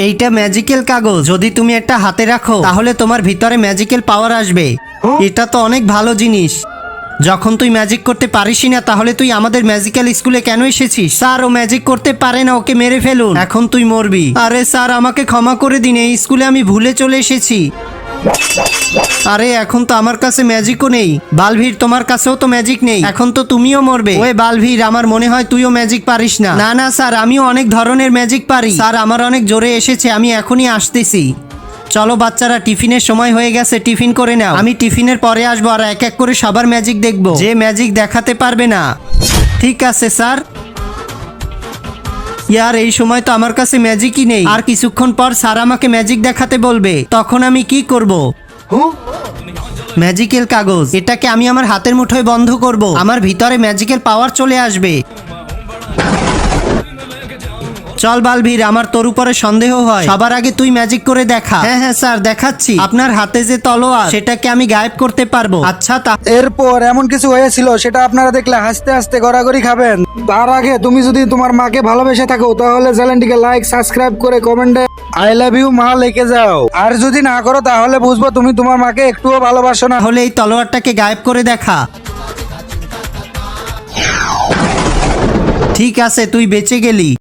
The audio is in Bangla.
এইটা ম্যাজিক্যাল কাগজ, যদি তুমি একটা হাতে রাখো তাহলে তোমার ভিতরে ম্যাজিক্যাল পাওয়ার আসবে। এটা তো অনেক ভালো জিনিস। যখন তুই ম্যাজিক করতে পারিসই না তাহলে তুই আমাদের ম্যাজিক্যাল স্কুলে কেন এসেছিস? স্যার ও ম্যাজিক করতে পারে না, ওকে মেরে ফেলুন, এখন তুই মরবি। আরে স্যার আমাকে ক্ষমা করে দিন, এই স্কুলে আমি ভুলে চলে এসেছি। আরে এখন তো আমার কাছে ম্যাজিকও নেই। বালভীর তোমার কাছেও তো ম্যাজিক নেই, এখন তো তুমিও মরবে। ওই বালভীর, আমার মনে হয় তুইও ম্যাজিক পারিস না। না না স্যার, আমিও অনেক ধরনের ম্যাজিক পারি। স্যার আমার অনেক জোরে এসেছে, আমি এখনই আসতেছি। চলো বাচ্চারা, টিফিনের সময় হয়ে গেছে, টিফিন করে নাও। আমি টিফিনের পরে আসবো আর এক এক করে সবার ম্যাজিক দেখবো, যে ম্যাজিক দেখাতে পারবে না। ঠিক আছে স্যার। ইয়ার, এই সময় তো আমার কাছে ম্যাজিকই নেই, আর কিছুক্ষণ পর স্যার আমাকে ম্যাজিক দেখাতে বলবে, তখন আমি কি করব? ম্যাজিক্যাল কাগজ, এটাকে আমি আমার হাতের মুঠোয় বন্ধ করব, আমার ভিতরে ম্যাজিক্যাল পাওয়ার চলে আসবে। চল বালভীর, আমার তোর উপরে সন্দেহ হয়, সবার আগে তুই ম্যাজিক করে দেখা। হ্যাঁ হ্যাঁ স্যার, দেখাচ্ছি। আপনার হাতে যে তলোয়ার, সেটাকে আমি গায়েব করতে পারবো। আচ্ছা এরপর এমন কিছু হয়েছিল সেটা আপনারা দেখলে হাসতে হাসতে গড়াগড়ি খাবেন। তার আগে তুমি যদি তোমার মাকে ভালোবেসে থাকো তাহলে চ্যানেলটিকে লাইক, সাবস্ক্রাইব করে কমেন্টে আই লাভ ইউ মা লিখে যাও। আর যদি না করো তাহলে বুঝবো তুমি তোমার মাকে একটুও ভালোবাসো না। তাহলে এই তলোয়ারটাকে গায়েব করে দেখা। ঠিক আছে, তুই বেঁচে গেলি।